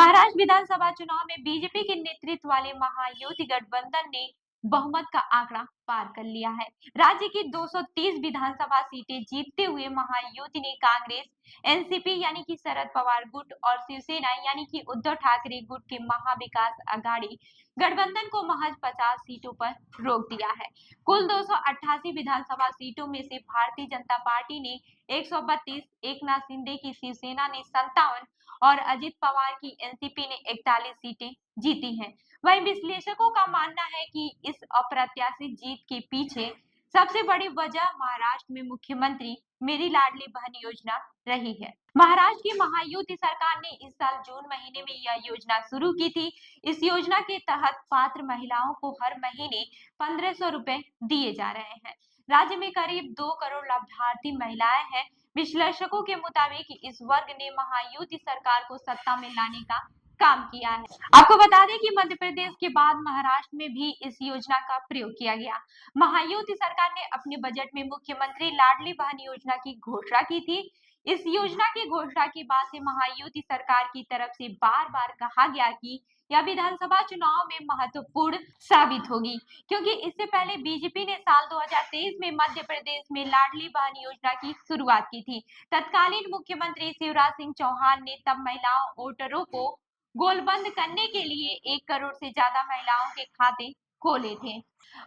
महाराष्ट्र विधानसभा चुनाव में बीजेपी के नेतृत्व वाले महायुति गठबंधन ने बहुमत का आंकड़ा पार कर लिया है। राज्य की 230 विधानसभा सीटें जीतते हुए महायुति ने कांग्रेस, एनसीपी यानी कि शरद पवार गुट और शिवसेना यानी कि उद्धव ठाकरे गुट के महाविकास अघाड़ी गठबंधन को महज 50 सीटों पर रोक दिया है। कुल 288 विधानसभा सीटों में से भारतीय जनता पार्टी ने 132, एकनाथ शिंदे की शिवसेना ने 57 और अजित पवार की एनसीपी ने 41 सीटें जीती हैं। वहीं विश्लेषकों का मानना है कि इस अप्रत्याशित जीत के पीछे सबसे बड़ी वजह महाराष्ट्र में मुख्यमंत्री मेरी लाडली बहन योजना रही है। महाराष्ट्र की महायुति सरकार ने इस साल जून महीने में यह योजना शुरू की थी। इस योजना के तहत पात्र महिलाओं को हर महीने 1500 रुपए दिए जा रहे हैं। राज्य में करीब 2 करोड़ लाभार्थी महिलाएं हैं। विश्लेषकों के मुताबिक इस वर्ग ने महायुति सरकार को सत्ता में लाने का काम किया है। आपको बता दें कि मध्य प्रदेश के बाद महाराष्ट्र में भी इस योजना का प्रयोग किया गया। महायुति सरकार ने अपने बजट में मुख्यमंत्री लाडली बहन योजना की घोषणा की थी। इस योजना की घोषणा के बाद से महायुति सरकार की तरफ से बार बार कहा गया कि यह विधानसभा चुनाव में महत्वपूर्ण साबित होगी, क्योंकि इससे पहले बीजेपी ने साल 2023 में मध्य प्रदेश में लाडली बहन योजना की शुरुआत की थी। तत्कालीन मुख्यमंत्री शिवराज सिंह चौहान ने तब महिलाओं वोटरों को गोलबंद करने के लिए 1 करोड़ से ज्यादा महिलाओं के खाते खोले थे।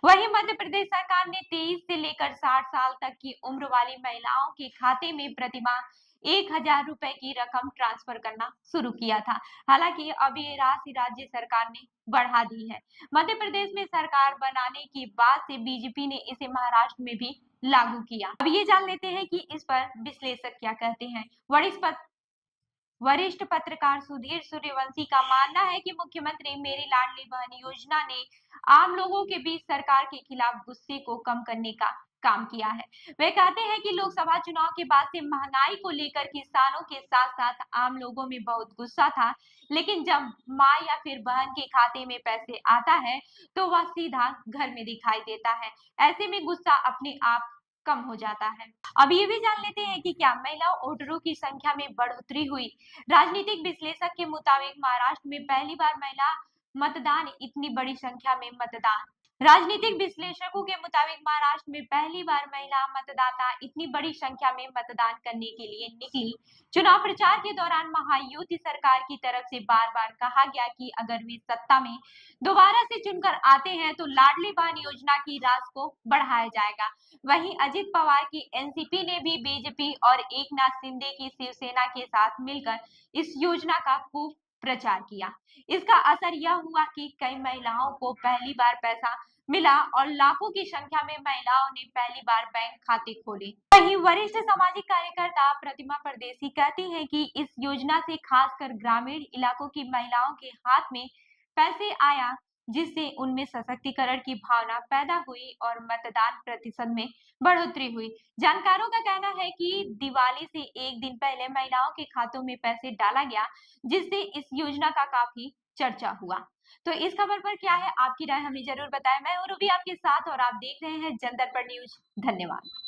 वहीं मध्य प्रदेश सरकार ने 23 से लेकर 60 साल तक की उम्र वाली महिलाओं के खाते में प्रतिमाह 1000 रुपए की रकम ट्रांसफर करना शुरू किया था। हालांकि अब ये राशि राज्य सरकार ने बढ़ा दी है। मध्य प्रदेश में सरकार बनाने के बाद से बीजेपी ने इसे महाराष्ट्र में भी लागू किया। अब ये जान लेते हैं कि इस पर विश्लेषक क्या कहते हैं। वरिष्ठ पत्रकार सुधीर सूर्यवंशी का मानना है कि मुख्यमंत्री मेरी लाडली बहन योजना ने आम लोगों के बीच सरकार के खिलाफ गुस्से को कम करने का काम किया है। वे कहते हैं कि लोकसभा चुनाव के बाद से महंगाई को लेकर किसानों के साथ साथ आम लोगों में बहुत गुस्सा था, लेकिन जब माँ या फिर बहन के खाते में पैसे आता है तो वह सीधा घर में दिखाई देता है। ऐसे में गुस्सा अपने आप कम हो जाता है। अब ये भी जान लेते हैं कि क्या महिला वोटरों की संख्या में बढ़ोतरी हुई। राजनीतिक विश्लेषक के मुताबिक महाराष्ट्र में पहली बार महिला मतदान इतनी बड़ी संख्या में मतदान राजनीतिक विश्लेषकों के मुताबिक महाराष्ट्र में पहली बार महिला मतदाता इतनी बड़ी संख्या में मतदान करने के लिए निकली। चुनाव प्रचार के दौरान महायुति सरकार की तरफ से बार बार कहा गया कि अगर वे सत्ता में दोबारा से चुनकर आते हैं तो लाडली बहन योजना की राशि को बढ़ाया जाएगा। वहीं अजित पवार की एनसीपी ने भी बीजेपी और एकनाथ शिंदे की शिवसेना के साथ मिलकर इस योजना का खूब प्रचार किया। इसका असर यह हुआ कि कई महिलाओं को पहली बार पैसा मिला और लाखों की संख्या में महिलाओं ने पहली बार बैंक खाते खोले। वहीं वरिष्ठ सामाजिक कार्यकर्ता प्रतिमा परदेसी कहती हैं कि इस योजना से खासकर ग्रामीण इलाकों की महिलाओं के हाथ में पैसे आया, जिससे उनमें सशक्तिकरण की भावना पैदा हुई और मतदान प्रतिशत में बढ़ोतरी हुई। जानकारों का कहना है कि दिवाली से एक दिन पहले महिलाओं के खातों में पैसे डाला गया, जिससे इस योजना का काफी चर्चा हुआ। तो इस खबर पर क्या है आपकी राय, हमें जरूर बताएं। मैं हूं रूबी आपके साथ और आप देख रहे हैं जनदर्पण न्यूज। धन्यवाद।